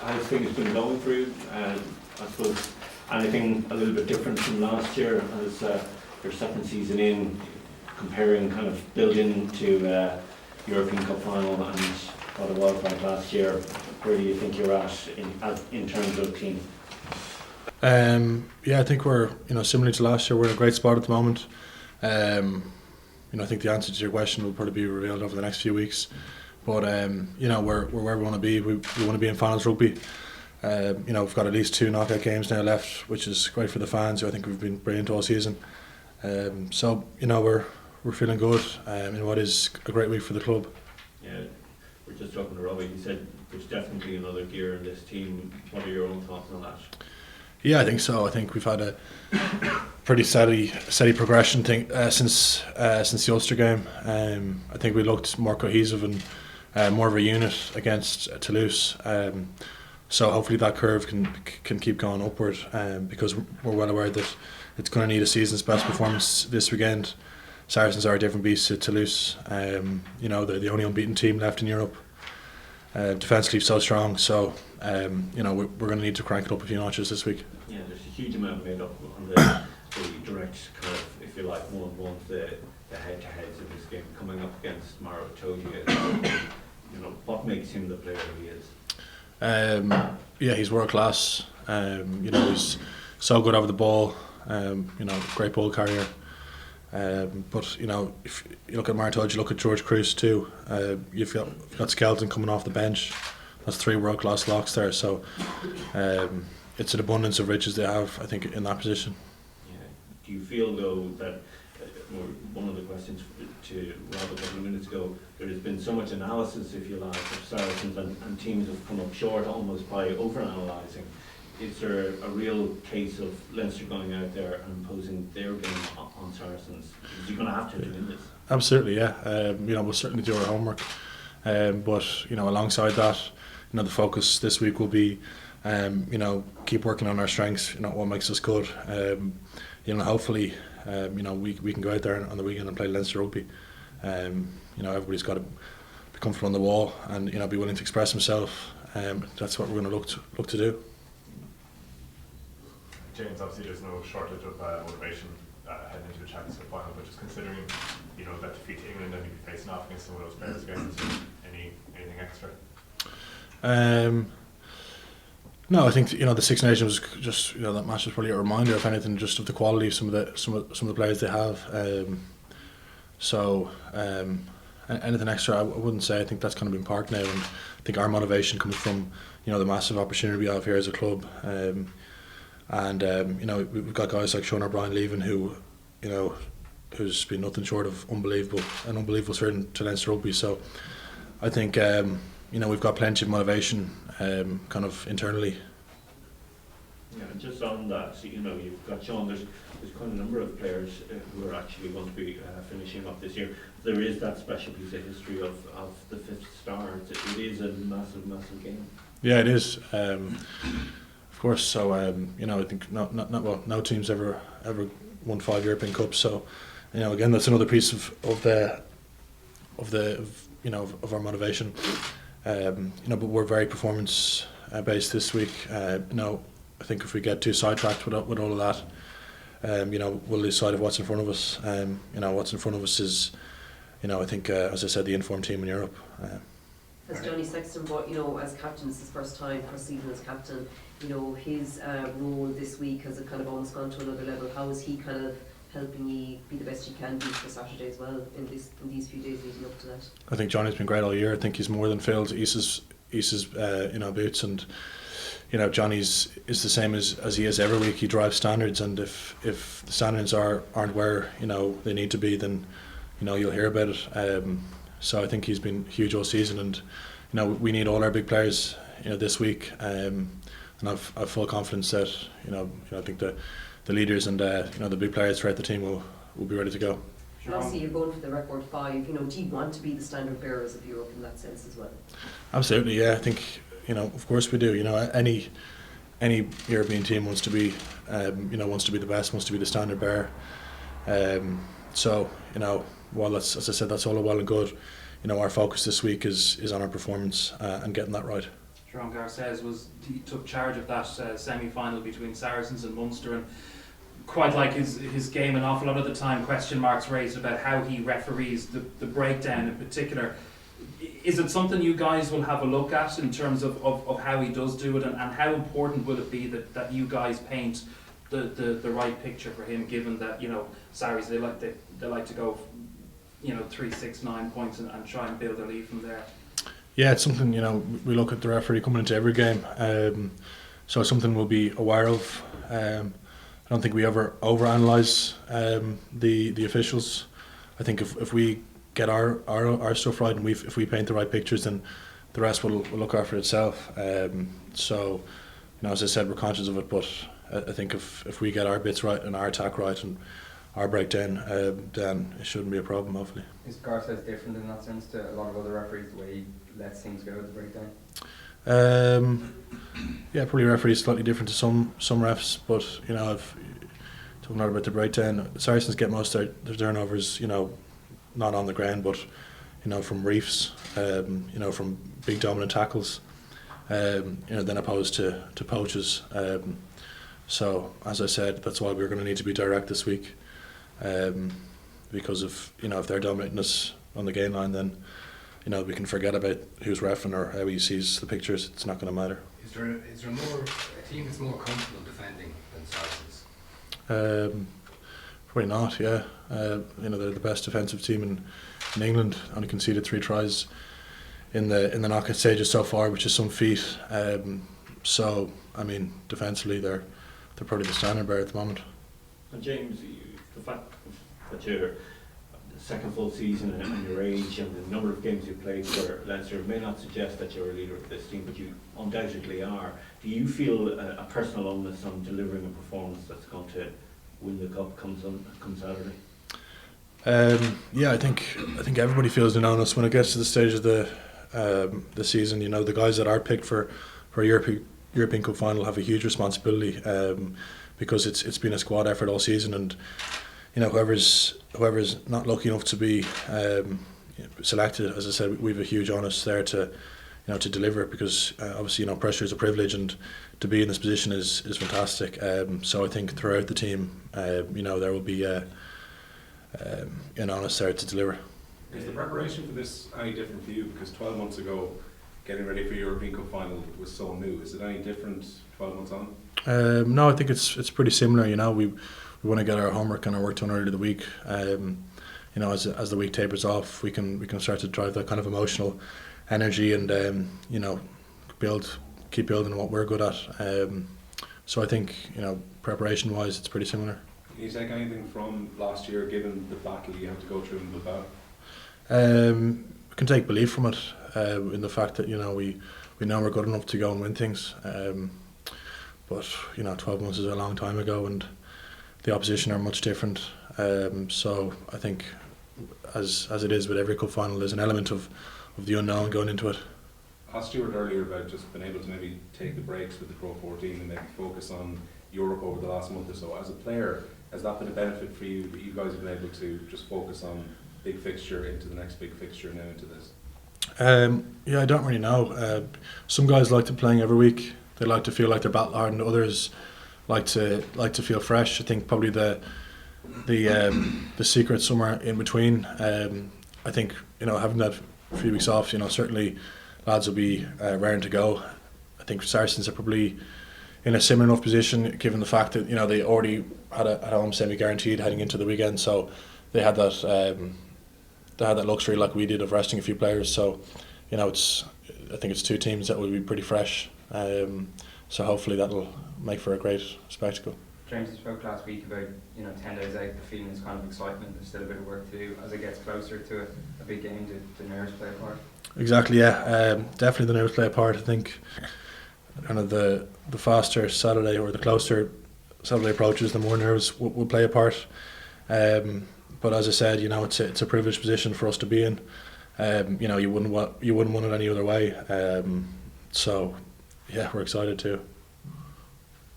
how's things been going for you? I suppose anything a little bit different from last year as your second season in, comparing kind of building to European Cup final and what it was like last year. Where do you think you're at in terms of team? I think we're similar to last year. We're in a great spot at the moment. I think the answer to your question will probably be revealed over the next few weeks. But we're where we want to be. We want to be in finals rugby. We've got at least 2 knockout games now left, which is great for the fans, who I think we've been brilliant all season. We're feeling good in what is a great week for the club. Yeah, we're just talking to Robbie. He said there's definitely another gear in this team. What are your own thoughts on that? Yeah, I think so. I think we've had a pretty steady progression since the Ulster game. I think we looked more cohesive and more of a unit against Toulouse. So hopefully that curve can keep going upward, because we're well aware that it's going to need a season's best performance this weekend. Saracens are a different beast to Toulouse. They're the only unbeaten team left in Europe. Defensively so strong, so we're going to need to crank it up a few notches this week. Yeah, there's a huge amount made up on the direct kind of, if you like, one-on-ones, the head-to-heads in this game, coming up against Maro Toji. What makes him the player he is? He's world class. He's so good over the ball. Great ball carrier. But if you look at Maritoge, you look at George Cruz too. You've got Skelton coming off the bench. That's 3 world class locks there. So it's an abundance of riches they have, I think, in that position. Yeah. Do you feel though that one of the questions to Rob a couple of minutes ago, there has been so much analysis, if you like, of Saracens and teams have come up short almost by over-analysing. Is there a real case of Leinster going out there and imposing their game on Saracens? Is you're going to have to win this? Absolutely, yeah. We'll certainly do our homework. But alongside that, the focus this week will be, keep working on our strengths. What makes us good. Hopefully, we can go out there on the weekend and play Leinster rugby. Everybody's got to be comfortable on the wall and be willing to express himself. That's what we're going to look to do. James, obviously there's no shortage of motivation heading into the Champions League final, but just considering that defeat to England and you'll be facing off against some of those players again, is there anything extra? No, I think the Six Nations was just that match was probably a reminder, if anything, just of the quality of some of the players they have. Anything extra, I wouldn't say. I think that's kind of been parked now, and I think our motivation comes from the massive opportunity we have here as a club. We've got guys like Sean O'Brien leaving, who's been nothing short of an unbelievable threat to Leinster rugby. So I think we've got plenty of motivation kind of internally. Yeah, and just on that, you've got Sean. There's quite a number of players who are actually going to be finishing up this year. There is that special piece of history of the 5th star. It is a massive game. Yeah, it is. Of course, so I think no team's ever won 5 European Cups. So, again, that's another piece of our motivation. But we're very performance based this week. I think if we get too sidetracked with all of that, we'll lose sight of what's in front of us. What's in front of us is, I think, as I said, the informed team in Europe. As Johnny Sexton, but as captain, it's his first season as captain. His role this week has kind of almost gone to another level. How is he kind of helping you be the best you can be for Saturday as well in these few days leading up to that? I think Johnny's been great all year. I think he's more than filled Isa's boots, and Johnny's is the same as he is every week. He drives standards, and if the standards aren't where they need to be, then you'll hear about it. So I think he's been huge all season, and we need all our big players this week. And I've full confidence that I think the leaders and the big players throughout the team will be ready to go. Obviously, you're going for the record 5. Do you want to be the standard bearers of Europe in that sense as well? Absolutely, yeah. I think of course we do. Any European team wants to be the best, wants to be the standard bearer. While that's, as I said, that's all well and good. Our focus this week is on our performance and getting that right. Jeroen Garces he took charge of that semi-final between Saracens and Munster, and quite like his game an awful lot of the time, question marks raised about how he referees the breakdown in particular. Is it something you guys will have a look at in terms of how he does do it, and how important will it be that you guys paint the right picture for him, given that, Saris, they like to go 3, 6, 9 points and try and build a lead from there? Yeah, it's something, we look at the referee coming into every game, so it's something we'll be aware of. I don't think we ever overanalyse the officials. I think if we get our stuff right, and if we paint the right pictures, then the rest will look after itself. So, as I said, we're conscious of it, but I think if we get our bits right and our attack right and our breakdown, then it shouldn't be a problem, hopefully. Is Garces different in that sense to a lot of other referees, the way he lets things go at the breakdown? Yeah, probably referees slightly different to some refs, but if talking about the breakdown, Saracens get most of their turnovers, not on the ground, but from reefs, from big dominant tackles, then opposed to poaches. So as I said, that's why we're going to need to be direct this week, because if they're dominating us on the game line, then we can forget about who's reffing or how he sees the pictures. It's not going to matter. Is there a team that's more comfortable defending than Saracens? Probably not. Yeah, they're the best defensive team in England. Only conceded 3 tries in the knockout stages so far, which is some feat. So defensively, they're probably the standard bearer at the moment. And James, the fact that you're second full season and your age and the number of games you've played for Leinster may not suggest that you're a leader of this team, but you undoubtedly are. Do you feel a personal onus on delivering a performance that's going to win the cup come Saturday? Yeah, I think everybody feels an onus when it gets to the stage of the season. The guys that are picked for a European Cup final have a huge responsibility, because it's been a squad effort all season, and whoever's not lucky enough to be selected, as I said, we have a huge onus there to deliver, because obviously pressure is a privilege, and to be in this position is fantastic. So I think throughout the team, there will be an onus there to deliver. Is the preparation for this any different for you? Because 12 months ago, getting ready for your European Cup final was so new. Is it any different 12 months on? No, I think it's pretty similar. We want to get our homework and our work done early in the week. As the week tapers off, we can start to drive that kind of emotional energy and keep building on what we're good at. So I think preparation wise, it's pretty similar. Can you take anything from last year, given the battle you have to go through in Bilbao? We can take belief from it, in the fact that we know we're good enough to go and win things. But 12 months is a long time ago, and the opposition are much different. So I think, as it is with every cup final, there's an element of the unknown going into it. I asked Stuart earlier about just being able to maybe take the breaks with the Pro 14 and maybe focus on Europe over the last month or so. As a player, has that been a benefit for you, that you guys have been able to just focus on big fixture into the next big fixture now into this? Yeah, I don't really know. Some guys like to playing every week. They like to feel like they're battle hard, and others like to feel fresh. I think probably the secret somewhere in between. I think having that few weeks off, certainly lads will be raring to go. I think Saracens are probably in a similar enough position, given the fact that they already had a home semi guaranteed heading into the weekend, so they had that luxury like we did of resting a few players. So I think it's two teams that will be pretty fresh. So hopefully that'll make for a great spectacle. James, you spoke last week about 10 days out, the feeling is kind of excitement. There's still a bit of work to do. As it gets closer to a big game, do the nerves play a part? Exactly, yeah. Definitely the nerves play a part. I think kind of the faster Saturday or the closer Saturday approaches, the more nerves will play a part. But as I said, it's a privileged position for us to be in. You wouldn't want it any other way. So yeah, we're excited too.